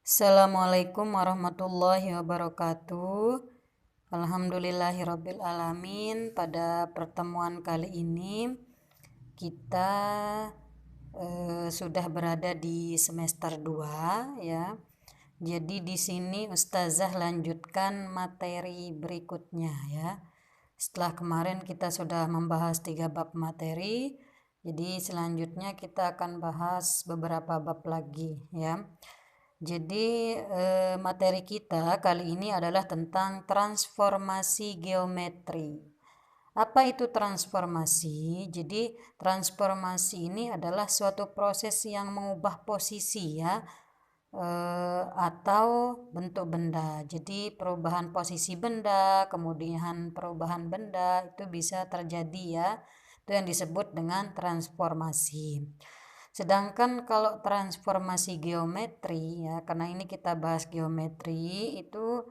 Assalamualaikum warahmatullahi wabarakatuh. Alhamdulillahirabbil alamin. Pada pertemuan kali ini kita sudah berada di semester 2 ya. Jadi di sini Ustazah lanjutkan materi berikutnya ya. Setelah kemarin kita sudah membahas 3 bab materi, jadi selanjutnya kita akan bahas beberapa bab lagi ya. Jadi materi kita kali ini adalah tentang transformasi geometri. Apa itu transformasi? Jadi transformasi ini adalah suatu proses yang mengubah posisi ya, atau bentuk benda. Jadi perubahan posisi benda, kemudian perubahan benda itu bisa terjadi ya. Itu yang disebut dengan transformasi. Sedangkan kalau transformasi geometri ya, karena ini kita bahas geometri, itu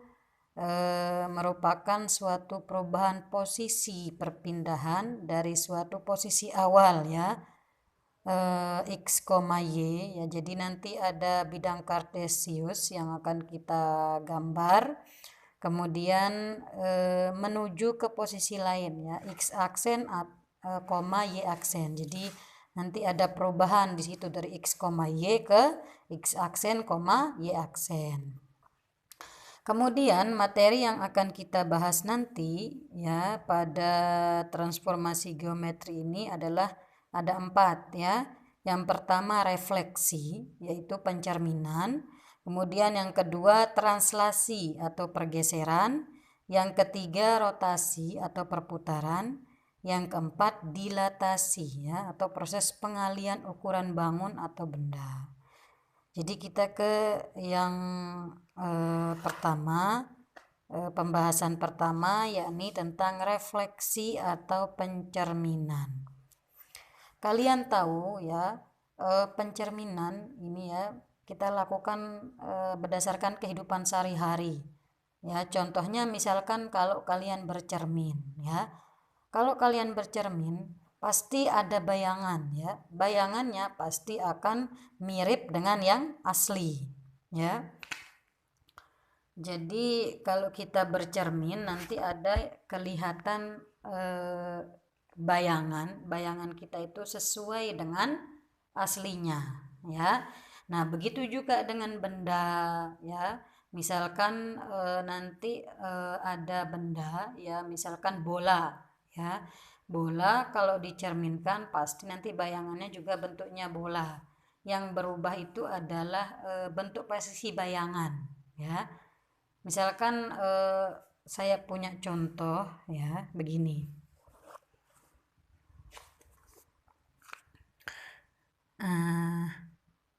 merupakan suatu perubahan posisi perpindahan dari suatu posisi awal ya, x, y ya. Jadi nanti ada bidang kartesius yang akan kita gambar, kemudian menuju ke posisi lain ya, x aksen, y aksen. Jadi nanti ada perubahan di situ dari x, y ke x aksen, y aksen. Kemudian materi yang akan kita bahas nanti ya pada transformasi geometri ini adalah ada 4 ya. Yang pertama refleksi, yaitu pencerminan. Kemudian yang kedua translasi atau pergeseran. Yang ketiga rotasi atau perputaran. Yang keempat dilatasi ya, atau proses pengalian ukuran bangun atau benda. Jadi kita ke yang pertama, pembahasan pertama yakni tentang refleksi atau pencerminan. Kalian tahu ya, pencerminan ini ya kita lakukan berdasarkan kehidupan sehari-hari. Ya, contohnya misalkan kalau kalian bercermin ya. Kalau kalian bercermin pasti ada bayangan ya. Bayangannya pasti akan mirip dengan yang asli ya. Jadi kalau kita bercermin nanti ada kelihatan bayangan kita itu sesuai dengan aslinya ya. Nah, begitu juga dengan benda ya. Misalkan nanti ada benda ya, misalkan bola ya. Bola kalau dicerminkan pasti nanti bayangannya juga bentuknya bola. Yang berubah itu adalah bentuk posisi bayangan ya. Misalkan saya punya contoh ya begini.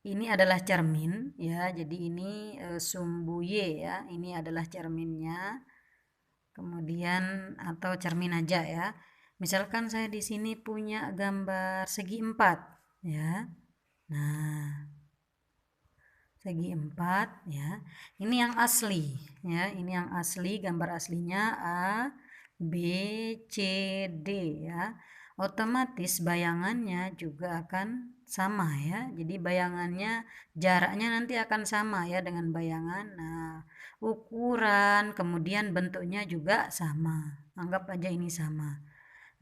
Ini adalah cermin ya. Jadi ini sumbu Y ya. Ini adalah cerminnya. Kemudian atau cermin aja ya. Misalkan saya di sini punya gambar segi 4 ya. Nah, segi 4 ya. Ini yang asli ya. Ini yang asli, gambar aslinya A, B, C, D ya. Otomatis bayangannya juga akan sama ya. Jadi bayangannya, jaraknya nanti akan sama ya dengan bayangan. Nah, ukuran, kemudian bentuknya juga sama. Anggap aja ini sama.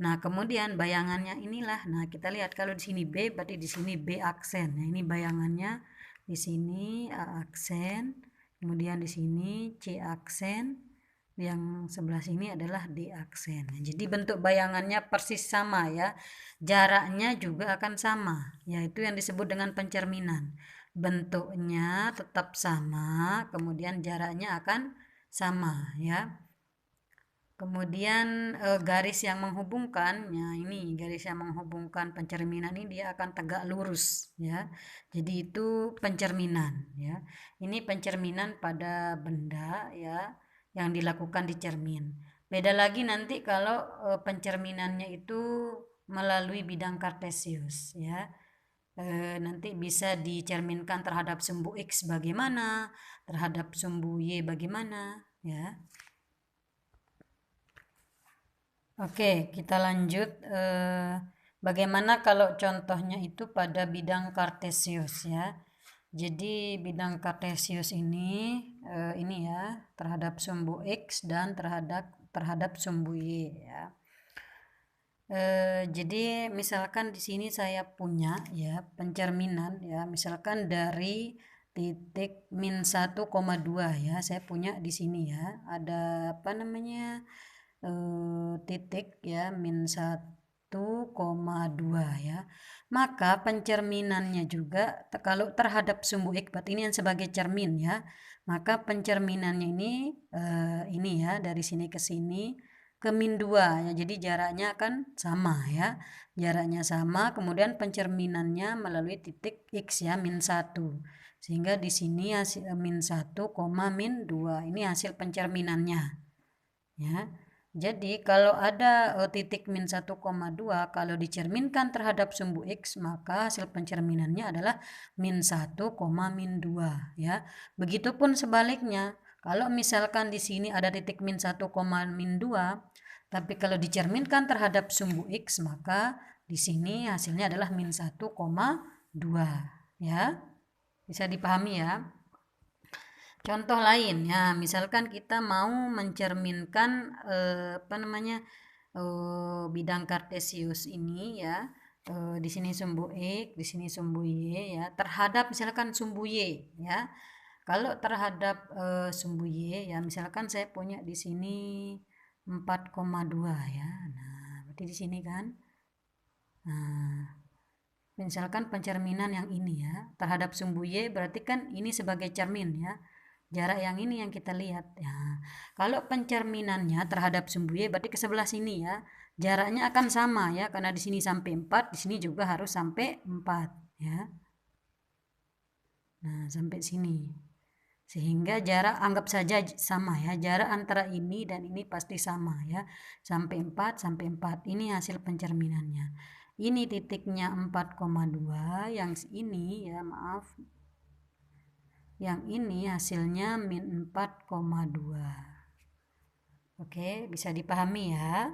Nah, kemudian bayangannya inilah. Nah, kita lihat kalau di sini B, berarti di sini B aksen. Nah, ini bayangannya di sini A aksen, kemudian di sini C aksen, yang sebelah sini adalah D aksen. Nah, jadi bentuk bayangannya persis sama ya. Jaraknya juga akan sama, yaitu yang disebut dengan pencerminan. Bentuknya tetap sama, kemudian jaraknya akan sama ya. Kemudian garis yang menghubungkan, ya ini garis yang menghubungkan pencerminan ini dia akan tegak lurus ya. Jadi itu pencerminan ya. Ini pencerminan pada benda ya yang dilakukan di cermin. Beda lagi nanti kalau pencerminannya itu melalui bidang kartesius ya. Nanti bisa dicerminkan terhadap sumbu X bagaimana, terhadap sumbu Y bagaimana ya. Oke, kita lanjut. Bagaimana kalau contohnya itu pada bidang kartesius ya. Jadi bidang kartesius ini ya terhadap sumbu X dan terhadap sumbu Y ya. Jadi misalkan di sini saya punya ya pencerminan ya, misalkan dari titik min 1,2 ya, saya punya di sini ya, ada apa namanya titik ya min 1,2 ya. Maka pencerminannya juga kalau terhadap sumbu X, berarti ini yang sebagai cermin ya. Maka pencerminannya ini ya dari sini ke sini ke min 2 ya. Jadi jaraknya akan sama ya. Jaraknya sama, kemudian pencerminannya melalui titik X ya min 1. Sehingga di sini hasil min 1, min 2. Ini hasil pencerminannya. Ya. Jadi kalau ada titik min 1,2, kalau dicerminkan terhadap sumbu X, maka hasil pencerminannya adalah min 1, min 2 ya. Begitupun sebaliknya, kalau misalkan di sini ada titik min 1, min 2, tapi kalau dicerminkan terhadap sumbu X, maka di sini hasilnya adalah min 1,2 ya. Bisa dipahami ya. Contoh lain ya, misalkan kita mau mencerminkan bidang kartesius ini ya, di sini sumbu X, di sini sumbu Y ya, terhadap misalkan sumbu Y ya. Kalau terhadap sumbu Y ya, misalkan saya punya di sini 4,2 ya. Nah, berarti di sini kan. Nah, misalkan pencerminan yang ini ya, terhadap sumbu Y berarti kan ini sebagai cermin ya. Jarak yang ini yang kita lihat ya. Kalau pencerminannya terhadap sumbu Y berarti ke sebelah sini ya. Jaraknya akan sama ya, karena di sini sampai 4, di sini juga harus sampai 4 ya. Nah, sampai sini. Sehingga jarak anggap saja sama ya. Jarak antara ini dan ini pasti sama ya. Sampai 4 sampai 4. Ini hasil pencerminannya. Ini titiknya 4,2, yang ini ya, maaf. Yang ini hasilnya min 4,2. Oke, bisa dipahami ya.